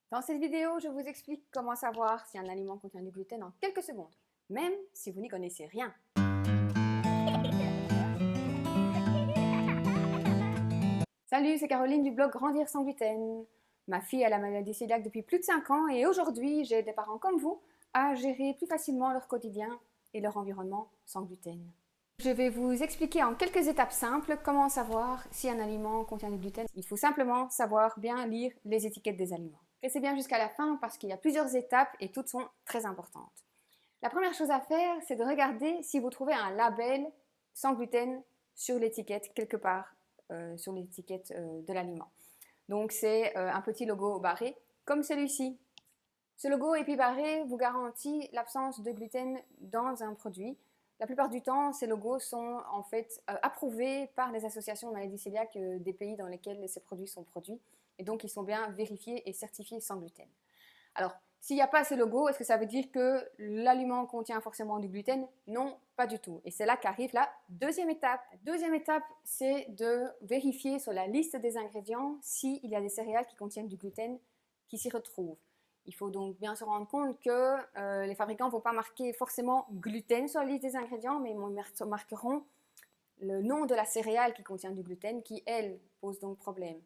Dans cette vidéo, je vous explique comment savoir si un aliment contient du gluten en quelques secondes, même si vous n'y connaissez rien. Salut, c'est Caroline du blog Grandir sans gluten. Ma fille a la maladie cœliaque depuis plus de 5 ans et aujourd'hui, j'aide des parents comme vous à gérer plus facilement leur quotidien et leur environnement sans gluten. Je vais vous expliquer en quelques étapes simples comment savoir si un aliment contient du gluten. Il faut simplement savoir bien lire les étiquettes des aliments. Restez bien jusqu'à la fin parce qu'il y a plusieurs étapes et toutes sont très importantes. La première chose à faire, c'est de regarder si vous trouvez un label sans gluten sur l'étiquette, quelque part sur l'étiquette de l'aliment. Donc c'est un petit logo barré comme celui-ci. Ce logo épibarré vous garantit l'absence de gluten dans un produit. La plupart du temps, ces logos sont en fait approuvés par les associations de maladies cœliaques des pays dans lesquels ces produits sont produits. Et donc, ils sont bien vérifiés et certifiés sans gluten. Alors, s'il n'y a pas ce logo, est-ce que ça veut dire que l'aliment contient forcément du gluten? Non, pas du tout. Et c'est là qu'arrive la deuxième étape. La deuxième étape, c'est de vérifier sur la liste des ingrédients s'il y a des céréales qui contiennent du gluten qui s'y retrouvent. Il faut donc bien se rendre compte que les fabricants ne vont pas marquer forcément gluten sur la liste des ingrédients, mais ils marqueront le nom de la céréale qui contient du gluten, qui, elle, pose donc problème.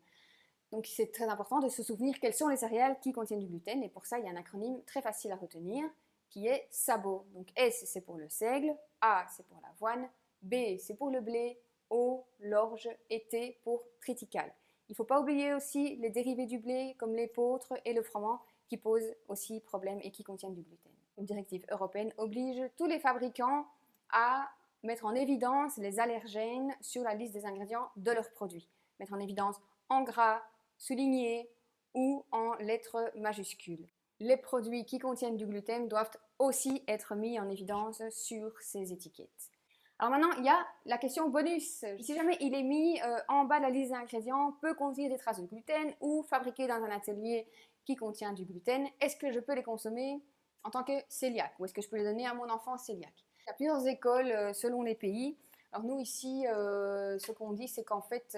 Donc c'est très important de se souvenir quelles sont les céréales qui contiennent du gluten, et pour ça il y a un acronyme très facile à retenir qui est SABO. Donc S c'est pour le seigle, A c'est pour l'avoine, B c'est pour le blé, O, l'orge et T pour triticale. Il ne faut pas oublier aussi les dérivés du blé comme l'épeautre et le froment qui posent aussi problème et qui contiennent du gluten. Une directive européenne oblige tous les fabricants à mettre en évidence les allergènes sur la liste des ingrédients de leurs produits. Mettre en évidence en gras, souligné ou en lettres majuscules. Les produits qui contiennent du gluten doivent aussi être mis en évidence sur ces étiquettes. Alors maintenant, il y a la question bonus. Si jamais il est mis en bas de la liste d'ingrédients, peut contenir des traces de gluten ou fabriqué dans un atelier qui contient du gluten, est-ce que je peux les consommer en tant que cœliaque ou est-ce que je peux les donner à mon enfant cœliaque? Il y a plusieurs écoles selon les pays. Alors nous ici, ce qu'on dit, c'est qu'en fait,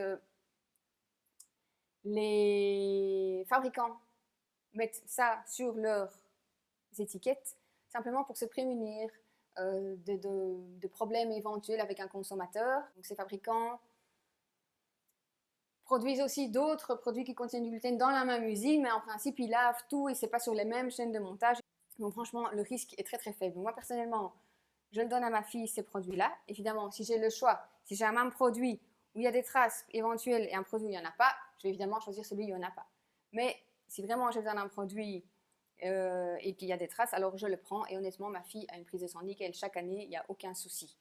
les fabricants mettent ça sur leurs étiquettes simplement pour se prémunir de problèmes éventuels avec un consommateur. Donc ces fabricants produisent aussi d'autres produits qui contiennent du gluten dans la même usine, mais en principe ils lavent tout et c'est pas sur les mêmes chaînes de montage. Donc franchement, le risque est très très faible. Moi personnellement, je le donne à ma fille ces produits-là. Évidemment, si j'ai le choix, si j'ai un même produit où il y a des traces éventuelles et un produit où il n'y en a pas, je vais évidemment choisir celui où il n'y en a pas. Mais si vraiment j'ai besoin d'un produit et qu'il y a des traces, alors je le prends. Et honnêtement, ma fille a une prise de sang nickel chaque année, il n'y a aucun souci.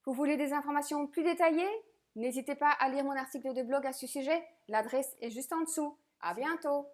Vous voulez des informations plus détaillées? N'hésitez pas à lire mon article de blog à ce sujet. L'adresse est juste en dessous. À bientôt!